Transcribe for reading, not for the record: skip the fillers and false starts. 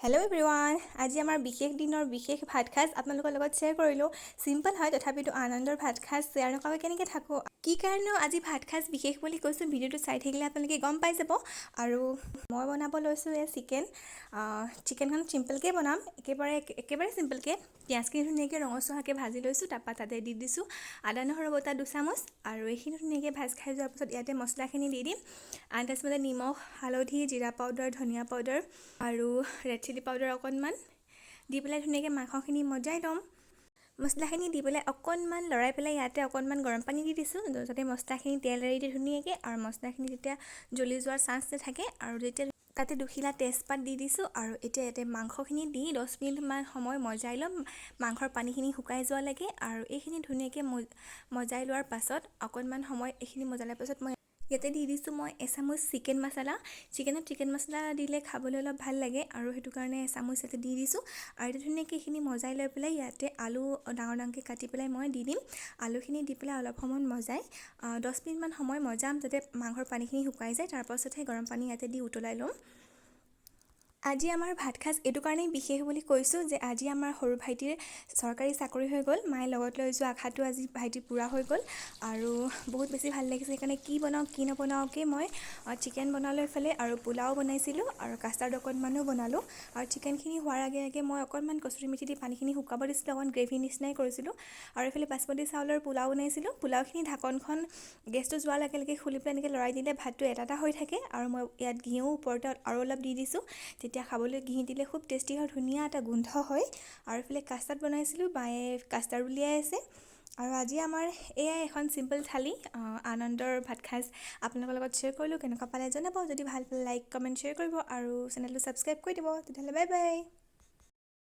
Hello' everyone, আজি আমাৰ বিশেষ দিনৰ বিশেষ ভাত সাজ আপোনালোকৰ লগত শ্বেয়াৰ কৰিলোঁ। চিম্পল হয় তথাপিতো আনন্দৰ ভাত সাজ শ্বেয়াৰ নকৰাকৈ কেনেকৈ থাকোঁ। কি কাৰণেও আজি ভাত সাজ বিশেষ বুলি কৈছোঁ, ভিডিঅ'টো চাই থাকিলে আপোনালোকে গম পাই যাব। আৰু মই বনাব লৈছোঁ চিকেনখন চিম্পলকৈ বনাম, একেবাৰে চিম্পলকৈ। পিঁয়াজখিনি ধুনীয়াকৈ ৰঙচুৱাকৈ ভাজি লৈছোঁ, তাৰপৰা তাতে দি দিছোঁ আদা নহৰু বটা 2 চামুচ। আৰু এইখিনি ধুনীয়াকৈ ভাজ খাই যোৱাৰ পাছত ইয়াতে মছলাখিনি দি দিম। আন্দাজমতে নিমখ, হালধি, জিৰা পাউডাৰ, ধনিয়া পাউডাৰ আৰু ৰেড চিলি পাউডাৰ অকণমান দি পেলাই ধুনীয়াকৈ মাংসখিনি মজাই ল'ম। মছলাখিনি দি পেলাই অকণমান লৰাই পেলাই ইয়াতে অকণমান গৰম পানী দি দিছোঁ, যাতে মছলাখিনি তেল এৰি দিয়ে ধুনীয়াকৈ। আৰু মছলাখিনি যেতিয়া জ্বলি যোৱাৰ চান্স নাথাকে। আৰু যেতিয়া তাতে 2 খিলা তেজপাত দি দিছোঁ। আৰু এতিয়া ইয়াতে মাংসখিনি দি 10 মিনিটমান সময় মজাই ল'ম, মাংসৰ পানীখিনি শুকাই যোৱালৈকে। আৰু এইখিনি ধুনীয়াকৈ মজাই লোৱাৰ পাছত অকণমান সময় এইখিনি মজাই লোৱাৰ পাছত মই ইয়াতে দি দিছোঁ এচামুচ চিকেন মছলা। চিকেন মছলা দিলে খাবলৈ অলপ ভাল লাগে, আৰু সেইটো কাৰণে এচামুচ ইয়াতে দি দিছোঁ। আৰু এতিয়া ধুনীয়াকৈ এইখিনি মজাই লৈ পেলাই ইয়াতে আলু ডাঙৰ ডাঙৰকৈ কাটি পেলাই মই দি দিম। আলুখিনি দি পেলাই অলপ সময় মজাই 10 মিনিটমান সময় মজাম, যাতে মাংসৰ পানীখিনি শুকাই যায়। তাৰপাছতহে গৰম পানী ইয়াতে দি উতলাই ল'ম। আজি আমাৰ ভাত সাজ এইটো কাৰণেই বিশেষ বুলি কৈছোঁ যে আজি আমাৰ সৰু ভাইটিৰ চৰকাৰী চাকৰি হৈ গ'ল। মায়ে লগত লৈ যোৱা আশাটো আজি ভাইটিৰ পূৰা হৈ গ'ল। আৰু বহুত বেছি ভাল লাগিছে। সেইকাৰণে কি বনাওঁ কি নবনাওঁকৈ মই চিকেন বনালোঁ এইফালে, আৰু পোলাও বনাইছিলোঁ, আৰু কাষ্টাৰ্ড অকণমানো বনালোঁ। আৰু চিকেনখিনি হোৱাৰ আগে আগে মই অকণমান কচুৰি মেথি দি পানীখিনি শুকাব দিছিলোঁ, অকণমান গ্ৰেভি নিচিনাই কৰিছিলোঁ। আৰু এইফালে বাচমতি চাউলৰ পোলাও বনাইছিলোঁ। পোলাওখিনি ঢাকনখন গেছটো যোৱাৰ লগে লগে খুলি পেলাই এনেকৈ লৰাই দিলে ভাতটো এটা হৈ থাকে। আৰু মই ইয়াত ঘিউ ওপৰতে আৰু অলপ দি দিছোঁ, তেতিয়া খাবলৈ ঘি দিলে খুব টেষ্টি হয়, ধুনীয়া এটা গোন্ধ হয়। আৰু এইফালে কাষ্টাৰ্ড বনাইছিলোঁ, মায়ে কাষ্টাৰ্ড উলিয়াই আছে। আৰু আজি আমাৰ এয়াই এখন চিম্পল থালি, আনন্দৰ ভাত সাজ আপোনালোকৰ লগত শ্বেয়াৰ কৰিলোঁ। কেনেকুৱা পালে জনাব, যদি ভাল পালে লাইক কমেণ্ট শ্বেয়াৰ কৰিব, আৰু চেনেলটো ছাবস্ক্ৰাইব কৰি দিব। তেতিয়াহ'লে বাই বাই।